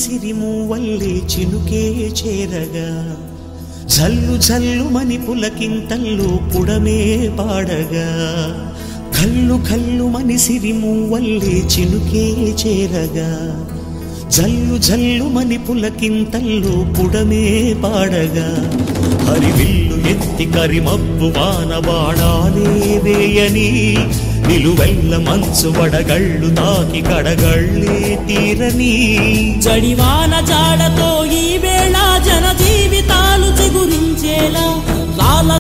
సిరిమూవల్లే చినుకే చేరగా జల్లు జల్లుమని పులకింతల్లో పుడమే పాడగా కల్లు కల్లుమని సిరిమూవల్లే చినుకే చేరగా జల్లు జల్లుమని పులకింతల్లో పుడమే పాడగా హరివిల్లు ఎత్తి కరిమబ్బు వాన బాణాలే వేయని నిలువెల్ల మంచు వడగళ్ళు తాకి కడగళ్ళే తీరని జడివాన జాడతో